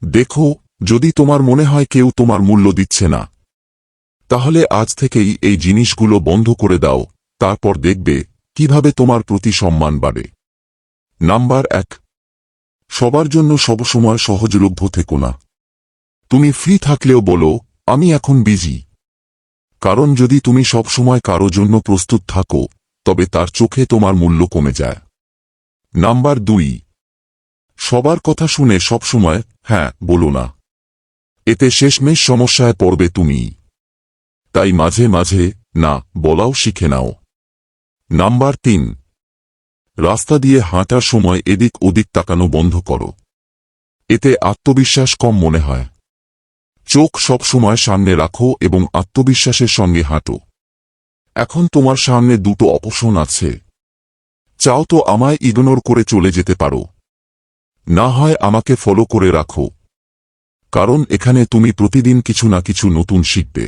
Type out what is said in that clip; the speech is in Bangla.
দেখো, যদি তোমার মনে হয় কেউ তোমার মূল্য দিচ্ছে না, তাহলে আজ থেকেই এই জিনিসগুলো বন্ধ করে দাও, তারপর দেখবে কিভাবে তোমার প্রতি সম্মান বাড়ে। নাম্বার 1, সবার জন্য সবসময় সহজলভ্য থেকো না। তুমি ফ্রি থাকলেও বলো, আমি এখন বিজি। কারণ যদি তুমি সবসময় কারো জন্য প্রস্তুত থাকো, তবে তার চোখে তোমার মূল্য কমে যায়। নাম্বার 2, সবার কথা শুনে সবসময় হ্যাঁ বলো না। এতে শেষমেশ সমস্যায় পড়বে তুমি। তাই মাঝে মাঝে না বলাও শিখে নাও। নাম্বার 3, রাস্তা দিয়ে হাঁটার সময় এদিক ওদিক তাকানো বন্ধ করো। এতে আত্মবিশ্বাস কম মনে হয়। চোখ সবসময় সামনে রাখো এবং আত্মবিশ্বাসের সঙ্গে হাঁটো। এখন তোমার সামনে দুটো অপশন আছে। চাও তো আমায় ইগনোর করে চলে যেতে পারো, না হয় আমাকে ফলো করে রাখো। কারণ এখানে তুমি প্রতিদিন কিছু না কিছু নতুন শিখবে।